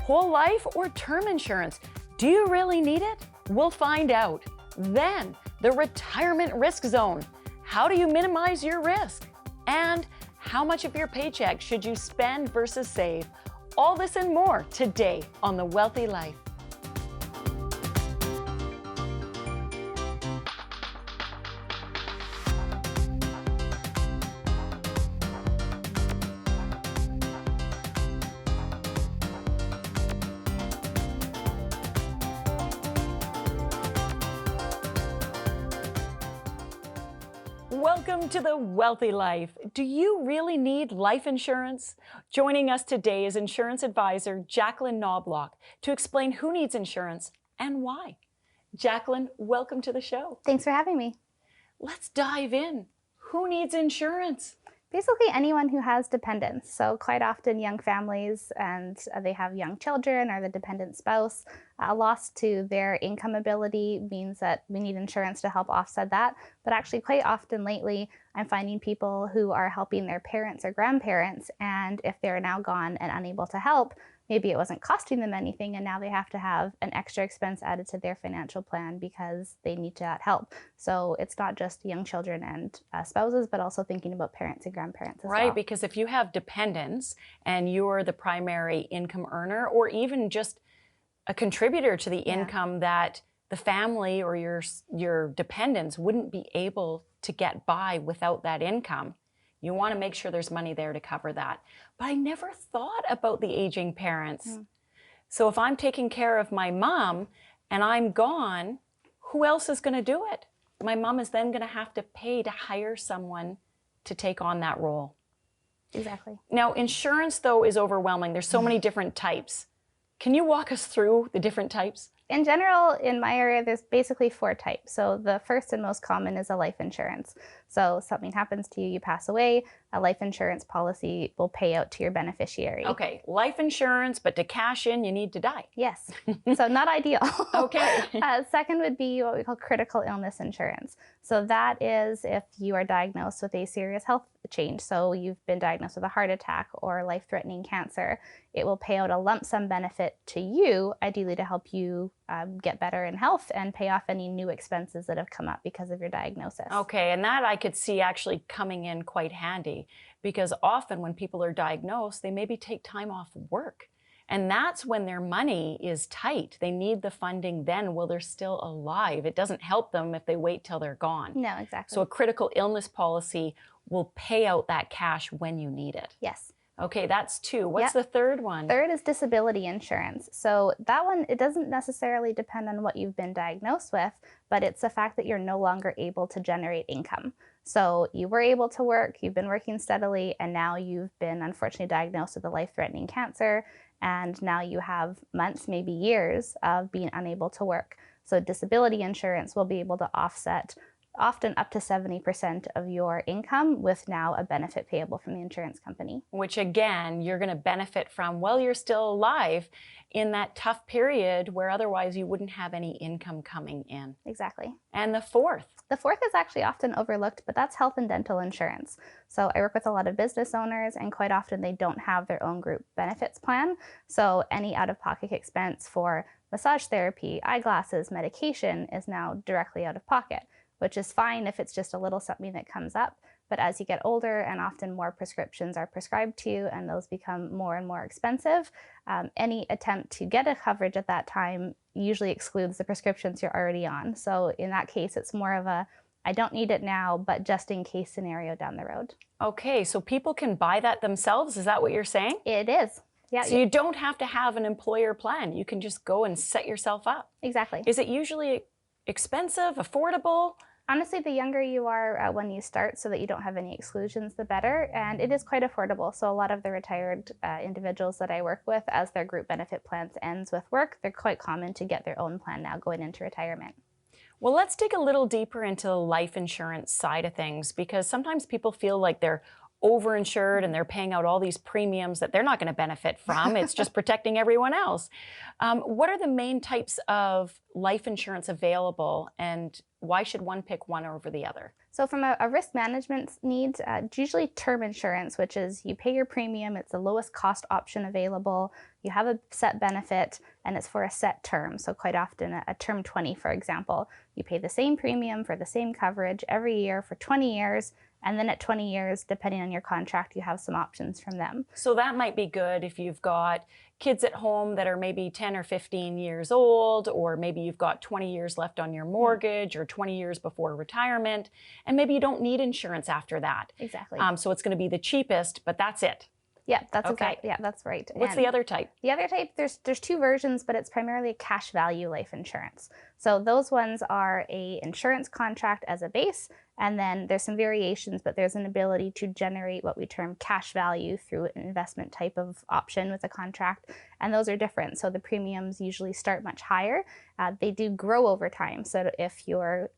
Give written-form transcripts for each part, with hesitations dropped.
Whole life or term insurance? Do you really need it? We'll find out. Then, the retirement risk zone. How do you minimize your risk? And how much of your paycheck should you spend versus save? All this and more today on The Wealthy Life. Welcome to The Wealthy Life. Do you really need life insurance? Joining us today is insurance advisor Jacqueline Knobloch to explain who needs insurance and why. Jacqueline, welcome to the show. Thanks for having me. Let's dive in. Who needs insurance? Basically anyone who has dependents. So quite often young families and they have young children or the dependent spouse. A loss to their income ability means that we need insurance to help offset that. But actually quite often lately, I'm finding people who are helping their parents or grandparents, and if they're now gone and unable to help, maybe it wasn't costing them anything and now they have to have an extra expense added to their financial plan because they need that help. So it's not just young children and spouses, but also thinking about parents and grandparents as well. Right, because if you have dependents and you're the primary income earner or even just a contributor to the income that the family or your dependents wouldn't be able to get by without that income, you want to make sure there's money there to cover that. But I never thought about the aging parents. So if I'm taking care of my mom and I'm gone, who else is going to do it? My mom is then going to have to pay to hire someone to take on that role. Exactly. Now, insurance, though, is overwhelming. There's so many different types. Can you walk us through the different types? In general, in my area, there's basically 4 types. So the first and most common is a life insurance. So something happens to you, you pass away, a life insurance policy will pay out to your beneficiary. Okay, life insurance, but to cash in, you need to die. Yes, so not ideal. Okay. Second would be what we call critical illness insurance. So that is if you are diagnosed with a serious health change. So you've been diagnosed with a heart attack or life-threatening cancer. It will pay out a lump sum benefit to you, ideally to help you get better in health and pay off any new expenses that have come up because of your diagnosis. Okay, and that I could see actually coming in quite handy because often when people are diagnosed, they maybe take time off work. And that's when their money is tight. They need the funding then while they're still alive. It doesn't help them if they wait till they're gone. No, exactly. So a critical illness policy will pay out that cash when you need it. Yes. Okay, that's 2. What's the third one? Third is disability insurance. So that one, it doesn't necessarily depend on what you've been diagnosed with, but it's the fact that you're no longer able to generate income. So you were able to work, you've been working steadily, and now you've been unfortunately diagnosed with a life-threatening cancer, and now you have months, maybe years of being unable to work. So disability insurance will be able to offset often up to 70% of your income with now a benefit payable from the insurance company. Which again, you're going to benefit from while you're still alive in that tough period where otherwise you wouldn't have any income coming in. Exactly. And the fourth? The fourth is actually often overlooked, but that's health and dental insurance. So I work with a lot of business owners and quite often they don't have their own group benefits plan. So any out-of-pocket expense for massage therapy, eyeglasses, medication is now directly out of pocket, which is fine if it's just a little something that comes up. But as you get older and often more prescriptions are prescribed to you and those become more and more expensive, any attempt to get a coverage at that time usually excludes the prescriptions you're already on. So in that case, it's more of a, I don't need it now, but just in case scenario down the road. Okay, so people can buy that themselves? Is that what you're saying? It is. Yeah. So you don't have to have an employer plan. You can just go and set yourself up. Exactly. Is it usually expensive, affordable? Honestly, the younger you are when you start so that you don't have any exclusions, the better. And it is quite affordable. So a lot of the retired individuals that I work with, as their group benefit plans ends with work, they're quite common to get their own plan now going into retirement. Well, let's dig a little deeper into the life insurance side of things, because sometimes people feel like they're overinsured and they're paying out all these premiums that they're not going to benefit from. It's just protecting everyone else. What are the main types of life insurance available and why should one pick one over the other? So from a risk management needs, it's usually term insurance, which is you pay your premium, it's the lowest cost option available, you have a set benefit, and it's for a set term. So quite often a term 20, for example, you pay the same premium for the same coverage every year for 20 years, and then at 20 years, depending on your contract, you have some options from them. So that might be good if you've got kids at home that are maybe 10 or 15 years old, or maybe you've got 20 years left on your mortgage or 20 years before retirement, and maybe you don't need insurance after that. Exactly. So it's going to be the cheapest, but that's it. Yeah, that's okay. exactly. Yeah, that's right. What's the other type? The other type, there's two versions, but it's primarily a cash value life insurance. So those ones are a insurance contract as a base, and then there's some variations, but there's an ability to generate what we term cash value through an investment type of option with a contract, and those are different. So the premiums usually start much higher. They do grow over time. So if your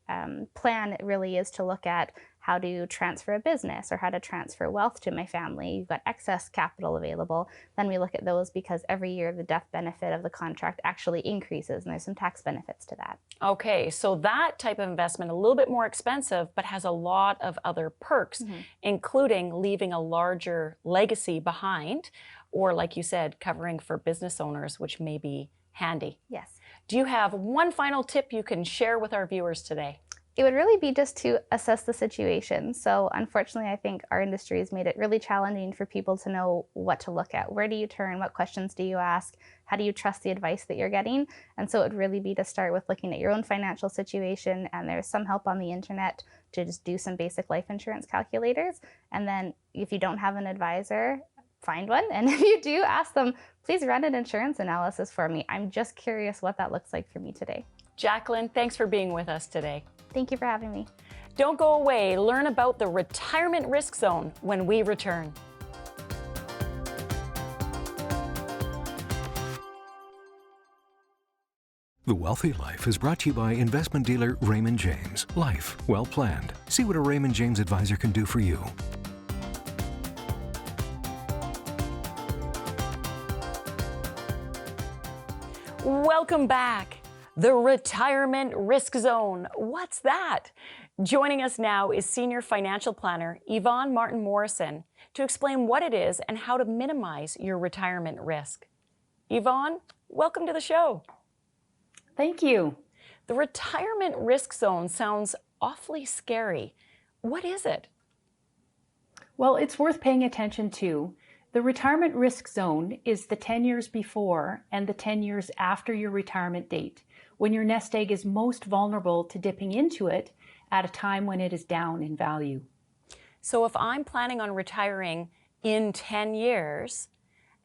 plan really is to look at how to transfer a business or how to transfer wealth to my family, you've got excess capital available, then we look at those because every year the death benefit of the contract actually increases, and there's some tax benefits to that. Okay, so that type of investment, a little bit more expensive, but has a lot of other perks, including leaving a larger legacy behind, or like you said, covering for business owners, which may be handy. Yes. Do you have one final tip you can share with our viewers today? It would really be just to assess the situation. So unfortunately, I think our industry has made it really challenging for people to know what to look at. Where do you turn? What questions do you ask? How do you trust the advice that you're getting? And so it would really be to start with looking at your own financial situation. And there's some help on the internet to just do some basic life insurance calculators. And then if you don't have an advisor, find one. And if you do, ask them, please run an insurance analysis for me. I'm just curious what that looks like for me today. Jacqueline, thanks for being with us today. Thank you for having me. Don't go away. Learn about the retirement risk zone when we return. The Wealthy Life is brought to you by investment dealer Raymond James. Life well planned. See what a Raymond James advisor can do for you. Welcome back. The retirement risk zone. What's that? Joining us now is senior financial planner Yvonne Martin-Morrison to explain what it is and how to minimize your retirement risk. Yvonne, welcome to the show. Thank you. The retirement risk zone sounds awfully scary. What is it? Well, it's worth paying attention to. The retirement risk zone is the 10 years before and the 10 years after your retirement date, when your nest egg is most vulnerable to dipping into it at a time when it is down in value. So if I'm planning on retiring in 10 years,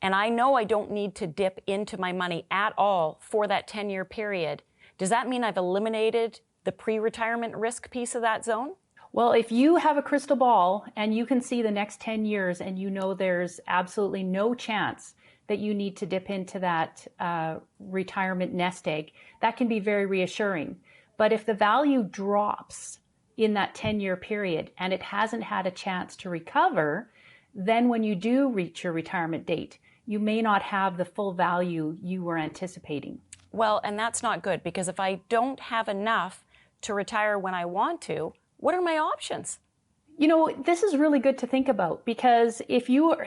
and I know I don't need to dip into my money at all for that 10-year period, does that mean I've eliminated the pre-retirement risk piece of that zone? Well, if you have a crystal ball and you can see the next 10 years and you know there's absolutely no chance that you need to dip into that retirement nest egg, that can be very reassuring. But if the value drops in that 10-year period and it hasn't had a chance to recover, then when you do reach your retirement date, you may not have the full value you were anticipating. Well, and that's not good, because if I don't have enough to retire when I want to, what are my options? You know, this is really good to think about, because if you are,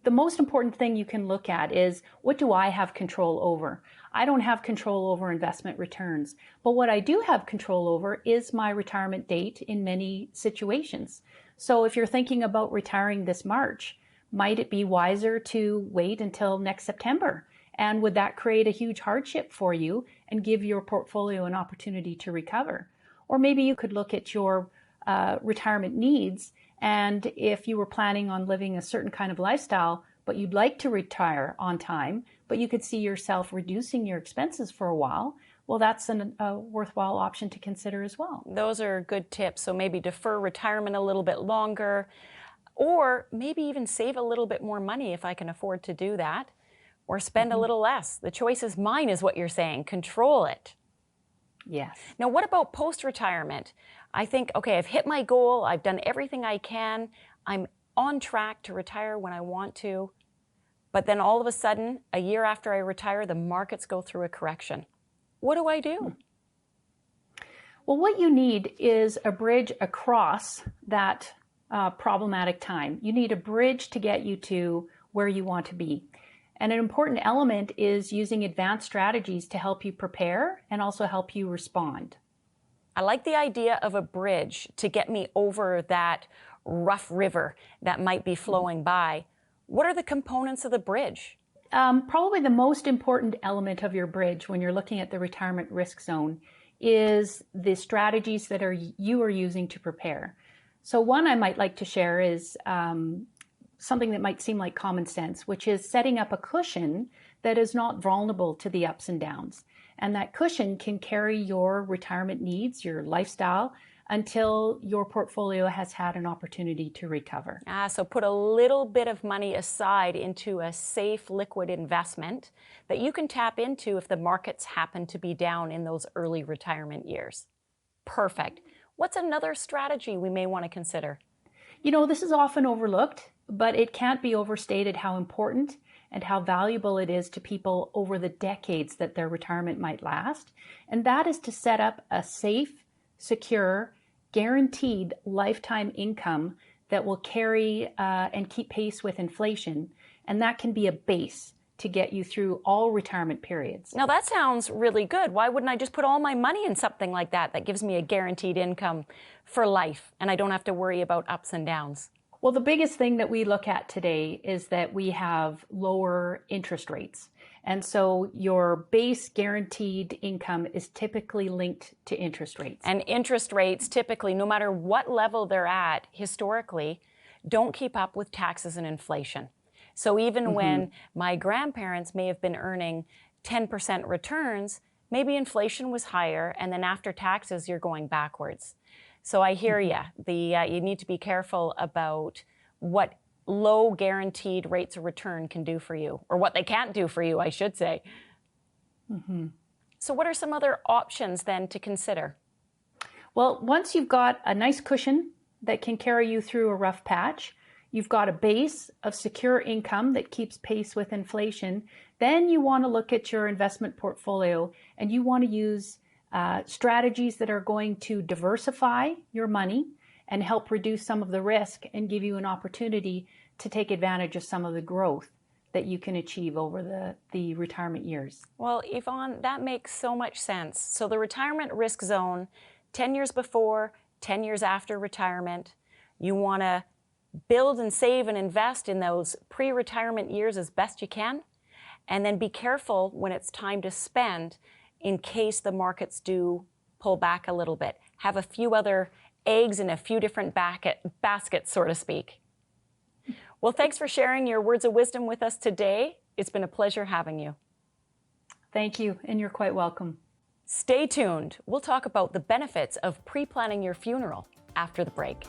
the most important thing you can look at is, what do I have control over? I don't have control over investment returns, but what I do have control over is my retirement date in many situations. So if you're thinking about retiring this March, might it be wiser to wait until next September? And would that create a huge hardship for you and give your portfolio an opportunity to recover? Or maybe you could look at your retirement needs, and if you were planning on living a certain kind of lifestyle, but you'd like to retire on time, but you could see yourself reducing your expenses for a while, well, that's a worthwhile option to consider as well. Those are good tips. So maybe defer retirement a little bit longer, or maybe even save a little bit more money if I can afford to do that, or spend a little less. The choice is mine, is what you're saying. Control it. Yes. Now, what about post-retirement? I think, okay, I've hit my goal. I've done everything I can. I'm on track to retire when I want to. But then all of a sudden, a year after I retire, the markets go through a correction. What do I do? Well, what you need is a bridge across that problematic time. You need a bridge to get you to where you want to be. And an important element is using advanced strategies to help you prepare and also help you respond. I like the idea of a bridge to get me over that rough river that might be flowing by. What are the components of the bridge? Probably the most important element of your bridge when you're looking at the retirement risk zone is the strategies that you are using to prepare. So one I might like to share is something that might seem like common sense, which is setting up a cushion that is not vulnerable to the ups and downs. And that cushion can carry your retirement needs, your lifestyle, until your portfolio has had an opportunity to recover. So put a little bit of money aside into a safe liquid investment that you can tap into if the markets happen to be down in those early retirement years. Perfect. What's another strategy we may want to consider? You know, this is often overlooked, but it can't be overstated how important and how valuable it is to people over the decades that their retirement might last. And that is to set up a safe, secure, guaranteed lifetime income that will carry and keep pace with inflation. And that can be a base to get you through all retirement periods. Now that sounds really good. Why wouldn't I just put all my money in something like that that gives me a guaranteed income for life and I don't have to worry about ups and downs? Well, the biggest thing that we look at today is that we have lower interest rates. And so your base guaranteed income is typically linked to interest rates. And interest rates typically, no matter what level they're at historically, don't keep up with taxes and inflation. So even when my grandparents may have been earning 10% returns, maybe inflation was higher, and then after taxes, you're going backwards. So I hear you. You need to be careful about what low guaranteed rates of return can do for you, or what they can't do for you, I should say. So what are some other options then to consider? Well, once you've got a nice cushion that can carry you through a rough patch, you've got a base of secure income that keeps pace with inflation, then you want to look at your investment portfolio and you want to use strategies that are going to diversify your money and help reduce some of the risk and give you an opportunity to take advantage of some of the growth that you can achieve over the retirement years. Well, Yvonne, that makes so much sense. So the retirement risk zone, 10 years before, 10 years after retirement, you want to build and save and invest in those pre-retirement years as best you can, and then be careful when it's time to spend in case the markets do pull back a little bit. Have a few other eggs in a few different baskets, so to speak. Well, thanks for sharing your words of wisdom with us today. It's been a pleasure having you. Thank you, and you're quite welcome. Stay tuned. We'll talk about the benefits of pre-planning your funeral after the break.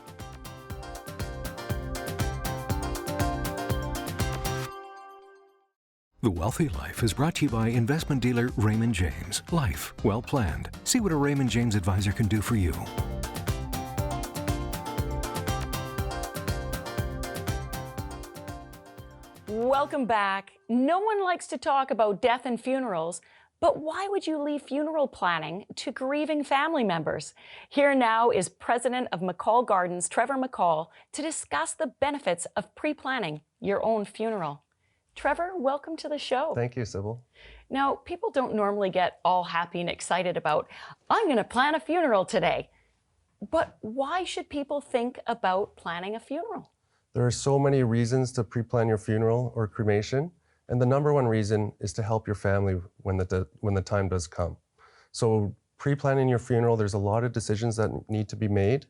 The Wealthy Life is brought to you by investment dealer Raymond James. Life well planned. See what a Raymond James advisor can do for you. Welcome back. No one likes to talk about death and funerals, but why would you leave funeral planning to grieving family members? Here now is President of McCall Gardens, Trevor McCall, to discuss the benefits of pre-planning your own funeral. Trevor, welcome to the show. Thank you, Sybil. Now, people don't normally get all happy and excited about, I'm going to plan a funeral today. But why should people think about planning a funeral? There are so many reasons to pre-plan your funeral or cremation, and the number one reason is to help your family when the time does come. So pre-planning your funeral, there's a lot of decisions that need to be made,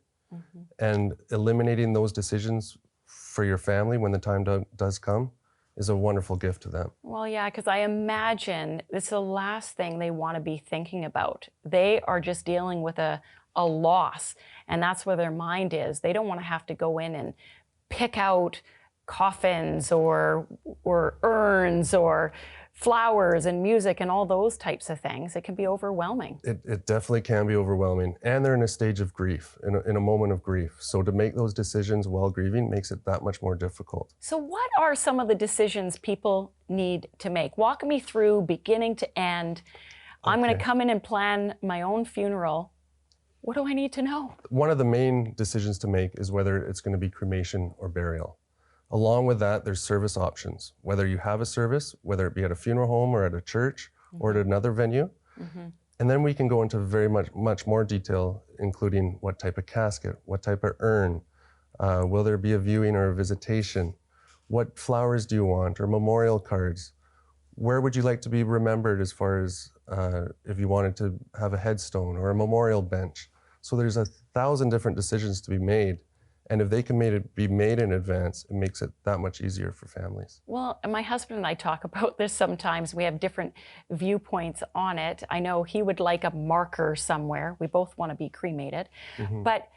and eliminating those decisions for your family when the time does come is a wonderful gift to them. Well, yeah, because I imagine it's the last thing they want to be thinking about. They are just dealing with a loss, and that's where their mind is. They don't want to have to go in and pick out coffins or urns or flowers and music and all those types of things. It can be overwhelming. It definitely can be overwhelming, and they're in a stage of grief, in a moment of grief. So to make those decisions while grieving makes it that much more difficult. So what are some of the decisions people need to make? Walk me through beginning to end. I'm going to come in and plan my own funeral. What do I need to know? One of the main decisions to make is whether it's going to be cremation or burial. Along with that, there's service options. Whether you have a service, whether it be at a funeral home or at a church or at another venue. And then we can go into very much more detail, including what type of casket, what type of urn, will there be a viewing or a visitation, what flowers do you want, or memorial cards. Where would you like to be remembered as far as if you wanted to have a headstone or a memorial bench. So there's 1,000 different decisions to be made. And if they can be made in advance, it makes it that much easier for families. Well, my husband and I talk about this sometimes. We have different viewpoints on it. I know he would like a marker somewhere. We both want to be cremated. But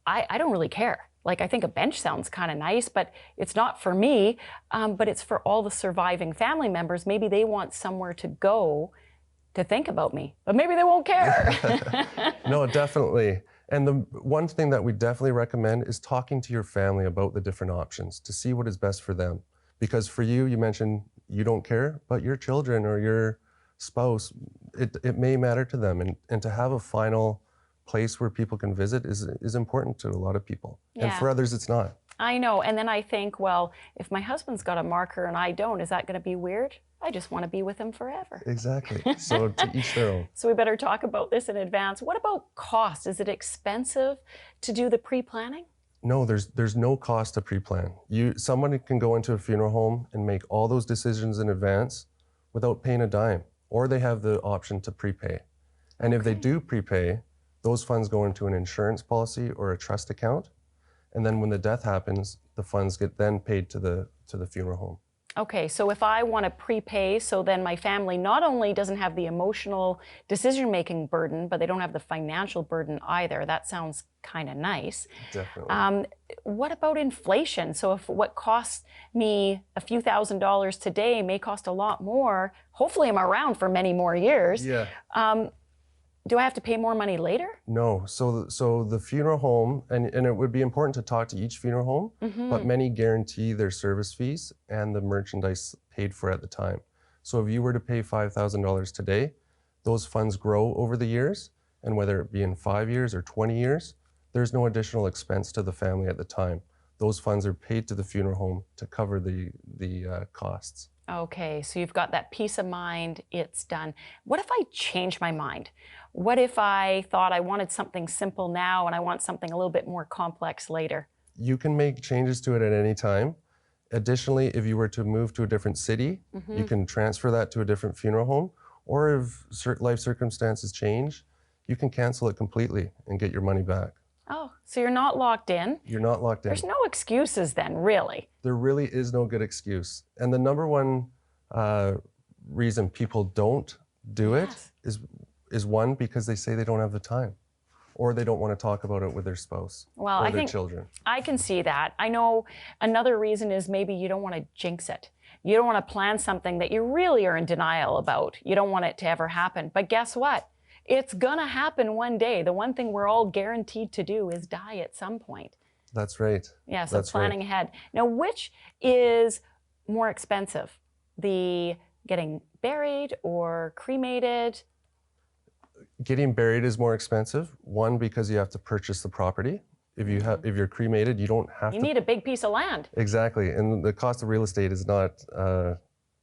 I don't really care. Like, I think a bench sounds kind of nice, but it's not for me, but it's for all the surviving family members. Maybe they want somewhere to go to think about me, but maybe they won't care. No, definitely. And the one thing that we definitely recommend is talking to your family about the different options to see what is best for them. Because for you, you mentioned you don't care, but your children or your spouse, it may matter to them. And to have a final place where people can visit is important to a lot of people. Yeah. And for others, it's not. I know. And then I think, well, if my husband's got a marker and I don't, is that going to be weird? I just want to be with him forever. Exactly. So to each their own. So we better talk about this in advance. What about cost? Is it expensive to do the pre-planning? No, there's no cost to pre-plan. Someone can go into a funeral home and make all those decisions in advance without paying a dime, or they have the option to prepay. And if they do prepay, those funds go into an insurance policy or a trust account. And then when the death happens, the funds get then paid to the funeral home. Okay, so if I want to prepay, so then my family not only doesn't have the emotional decision-making burden, but they don't have the financial burden either. That sounds kind of nice. Definitely. What about inflation? So if what costs me a few $1,000s today may cost a lot more, hopefully I'm around for many more years. Yeah. Do I have to pay more money later? No. So the funeral home, and it would be important to talk to each funeral home, but many guarantee their service fees and the merchandise paid for at the time. So if you were to pay $5,000 today, those funds grow over the years, and whether it be in 5 years or 20 years, there's no additional expense to the family at the time. Those funds are paid to the funeral home to cover the costs. Okay, so you've got that peace of mind, it's done. What if I change my mind? What if I thought I wanted something simple now and I want something a little bit more complex later? You can make changes to it at any time. Additionally, if you were to move to a different city, you can transfer that to a different funeral home. Or if life circumstances change, you can cancel it completely and get your money back. Oh, so you're not locked in? You're not locked in. There's no excuses then, really. There really is no good excuse. And the number one reason people don't do it is one, because they say they don't have the time, or they don't want to talk about it with their spouse or their children. I can see that. I know another reason is maybe you don't want to jinx it. You don't want to plan something that you really are in denial about. You don't want it to ever happen. But guess what? It's gonna happen one day. The one thing we're all guaranteed to do is die at some point. That's right. Yeah, so planning ahead. Now, which is more expensive? The getting buried or cremated? Getting buried is more expensive. One, because you have to purchase the property. If you're cremated, you don't have to. You need a big piece of land. Exactly, and the cost of real estate is not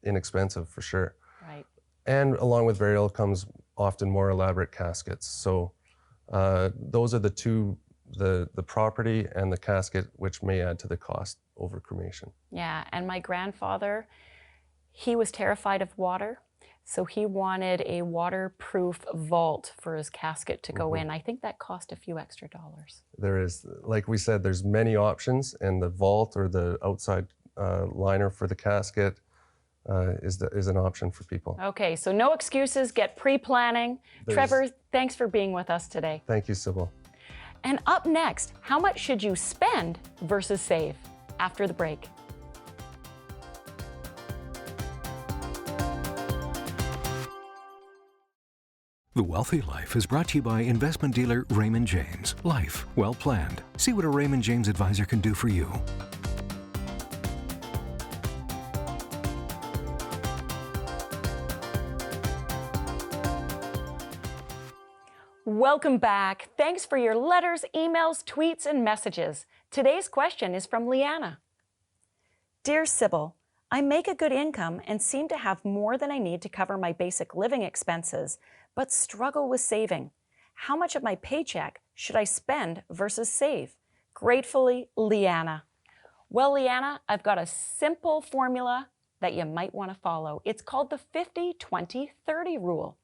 inexpensive for sure. Right. And along with burial comes often more elaborate caskets. So those are the two, the property and the casket, which may add to the cost over cremation. Yeah, and my grandfather, he was terrified of water. So he wanted a waterproof vault for his casket to go in. I think that cost a few extra dollars. There is, like we said, there's many options, and the vault or the outside liner for the casket is an option for people. Okay, so no excuses, get pre-planning. Trevor, thanks for being with us today. Thank you, Sybil. And up next, how much should you spend versus save? After the break. The Wealthy Life is brought to you by investment dealer Raymond James. Life well planned. See what a Raymond James advisor can do for you. Welcome back. Thanks for your letters, emails, tweets, and messages. Today's question is from Leanna. Dear Sybil, I make a good income and seem to have more than I need to cover my basic living expenses, but struggle with saving. How much of my paycheck should I spend versus save? Gratefully, Leanna. Well, Leanna, I've got a simple formula that you might want to follow. It's called the 50-20-30 rule.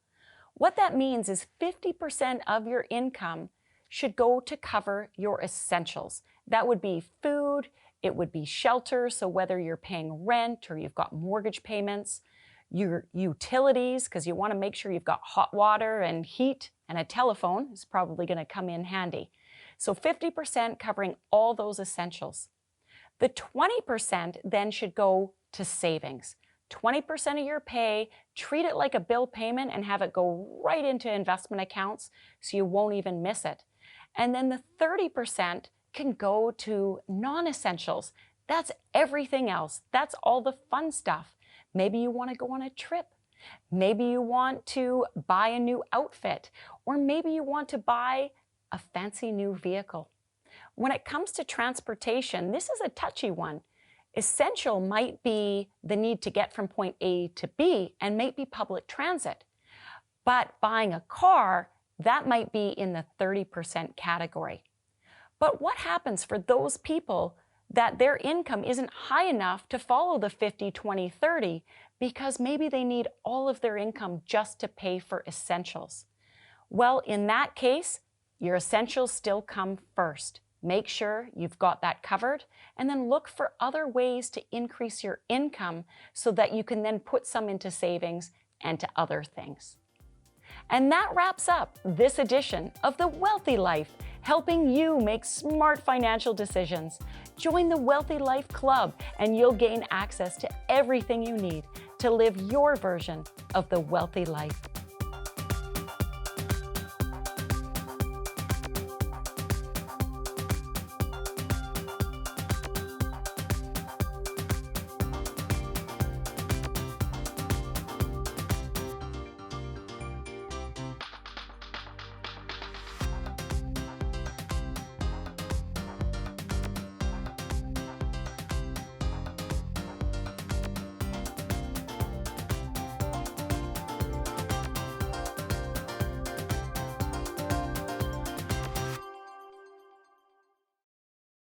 What that means is 50% of your income should go to cover your essentials. That would be food, it would be shelter, so whether you're paying rent or you've got mortgage payments, your utilities, because you want to make sure you've got hot water and heat, and a telephone is probably going to come in handy. So 50% covering all those essentials. The 20% then should go to savings. 20% of your pay, treat it like a bill payment and have it go right into investment accounts so you won't even miss it. And then the 30% can go to non-essentials. That's everything else. That's all the fun stuff. Maybe you want to go on a trip. Maybe you want to buy a new outfit, or maybe you want to buy a fancy new vehicle. When it comes to transportation, this is a touchy one. Essential might be the need to get from point A to B and might be public transit. But buying a car, that might be in the 30% category. But what happens for those people that their income isn't high enough to follow the 50-20-30 because maybe they need all of their income just to pay for essentials? Well, in that case, your essentials still come first. Make sure you've got that covered, and then look for other ways to increase your income so that you can then put some into savings and to other things. And that wraps up this edition of The Wealthy Life, helping you make smart financial decisions. Join the Wealthy Life Club and you'll gain access to everything you need to live your version of the wealthy life.